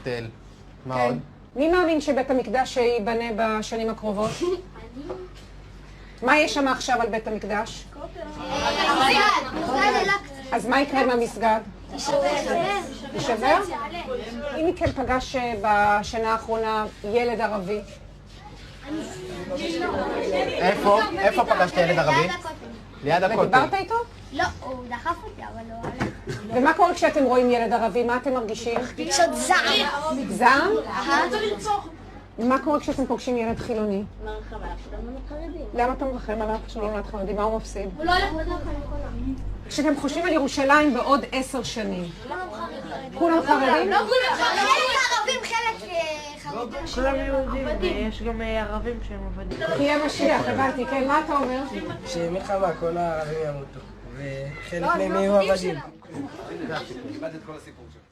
תל. מה כן. עוד? מי מאמין שבית המקדש ייבנה בשנים הקרובות? מה יש שם עכשיו על בית המקדש? אז מה יקרה עם המסגד? יישבר? אם מכן פגש בשנה האחרונה ילד ערבי? איפה פגשת ילד ערבי? ליד הכותל. ודיברת איתו? לא, הוא דחף אותי, אבל לא הלך. ומה קורה כשאתם רואים ילד ערבי? מה אתם מרגישים? רגשות זעם. זעם? מה קורה כשאתם פוגשים ילד חילוני? מרחב, אנחנו גם לא חרדים. למה אתה מרחם עליו שלא נולד חרדי? מה הוא מפסיד? הוא לא הולך לדרך כשאתם חושבים על ירושלים בעוד 10 שנים, כולם חרדים? לא כולם חרדים. חלק ערבים, חלק חרדים. כולם יהודים, ויש גם ערבים שהם עבדים. יהיה משיח, הבנתי, כן, מה אתה אומר? שמלחמה כל הערבים ימותו, וחלק מהם יהיו עבדים. קיבלת את כל הסיפור שלך.